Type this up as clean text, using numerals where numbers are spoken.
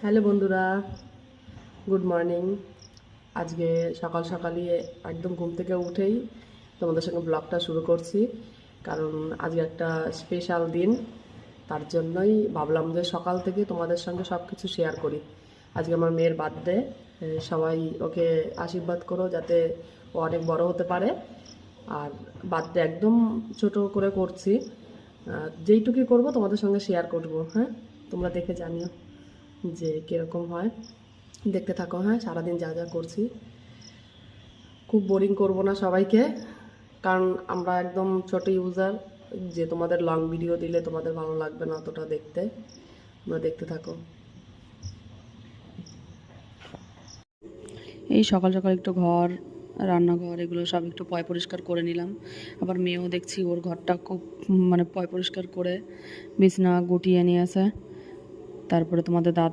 Hello বন্ধুরা, good morning. আজকে সকাল সকালই একদম ঘুম থেকে উঠেই তোমাদের সঙ্গে ব্লগটা শুরু করছি, কারণ আজকে একটা স্পেশাল দিন। তার জন্যই ভাবলাম যে সকাল থেকে তোমাদের সঙ্গে সব কিছু শেয়ার করি। আজকে আমার মেয়ের বার্থডে, সবাই ওকে আশীর্বাদ করো যাতে ও অনেক বড় হতে পারে। আর বার্থডে একদম ছোট করে করছি, যেইটুকুই করব তোমাদের সঙ্গে শেয়ার করব। হ্যাঁ, তোমরা দেখে জানিও যে কীরকম হয়। দেখতে থাকো। হ্যাঁ, সারাদিন যা যা করছি। খুব বোরিং করব না সবাইকে, কারণ আমরা একদম ছোট ইউজার, যে তোমাদের লং ভিডিও দিলে তোমাদের ভালো লাগবে না অতটা দেখতে। তোমরা দেখতে থাকো। এই সকাল সকাল একটু ঘর, রান্নাঘর এগুলো সব একটু পয় পরিষ্কার করে নিলাম। আবার মেয়েও দেখছি ওর ঘরটা খুব পয় পরিষ্কার করে বিছনা গুটিয়ে নিয়েছে। তারপরে তোমাদের দাদা